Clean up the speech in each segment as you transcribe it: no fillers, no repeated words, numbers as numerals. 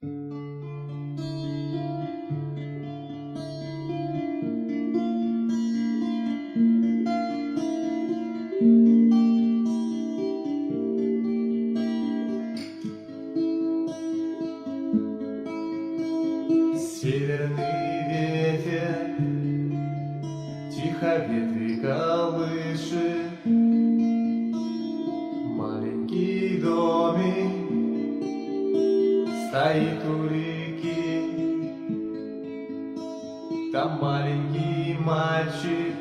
Северный ветер тихо ветви колышет, маленький домик стоит у реки. Там маленький мальчик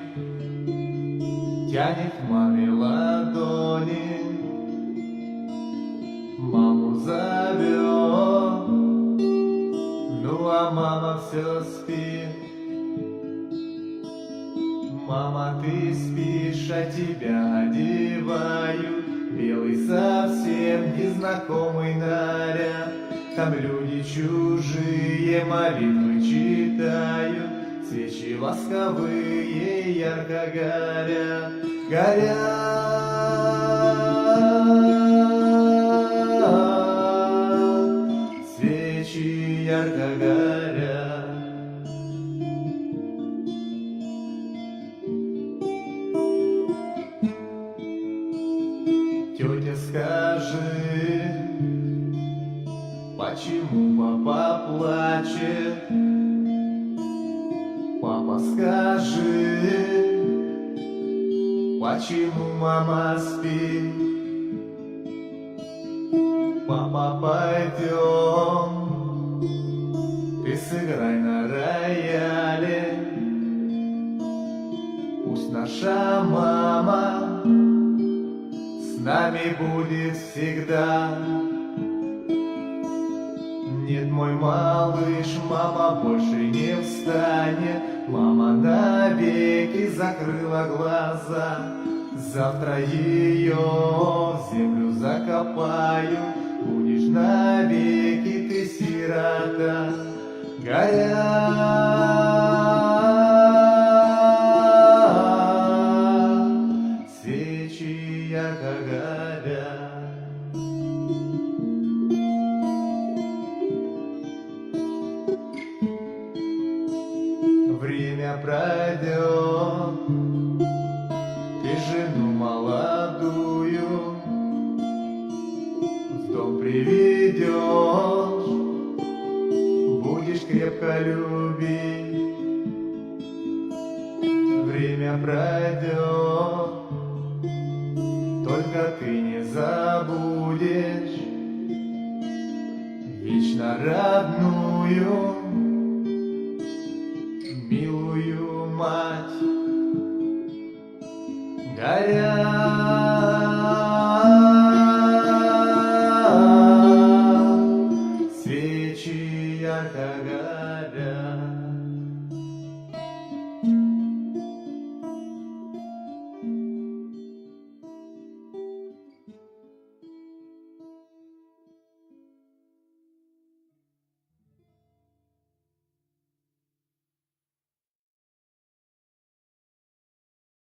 тянет маме ладони, маму зовет, ну а мама все спит. Мама, ты спишь, а тебя одевают белый совсем незнакомый наряд. Там люди чужие молитвы читают, свечи восковые ярко горят, горят. Свечи ярко горят. Тетя, скажи, почему папа плачет? Папа, скажи, почему мама спит? Папа, пойдем, ты сыграй на рояле, пусть наша мама с нами будет всегда. Нет, мой малыш, мама больше не встанет. Мама навеки закрыла глаза. Завтра ее в землю закопаю. Будешь навеки ты сирота. Горят свечи ярко горят. Время пройдет, ты жену молодую в дом приведешь, будешь крепко любить. Время пройдет, только ты не забудешь вечно родную милую мать. Горят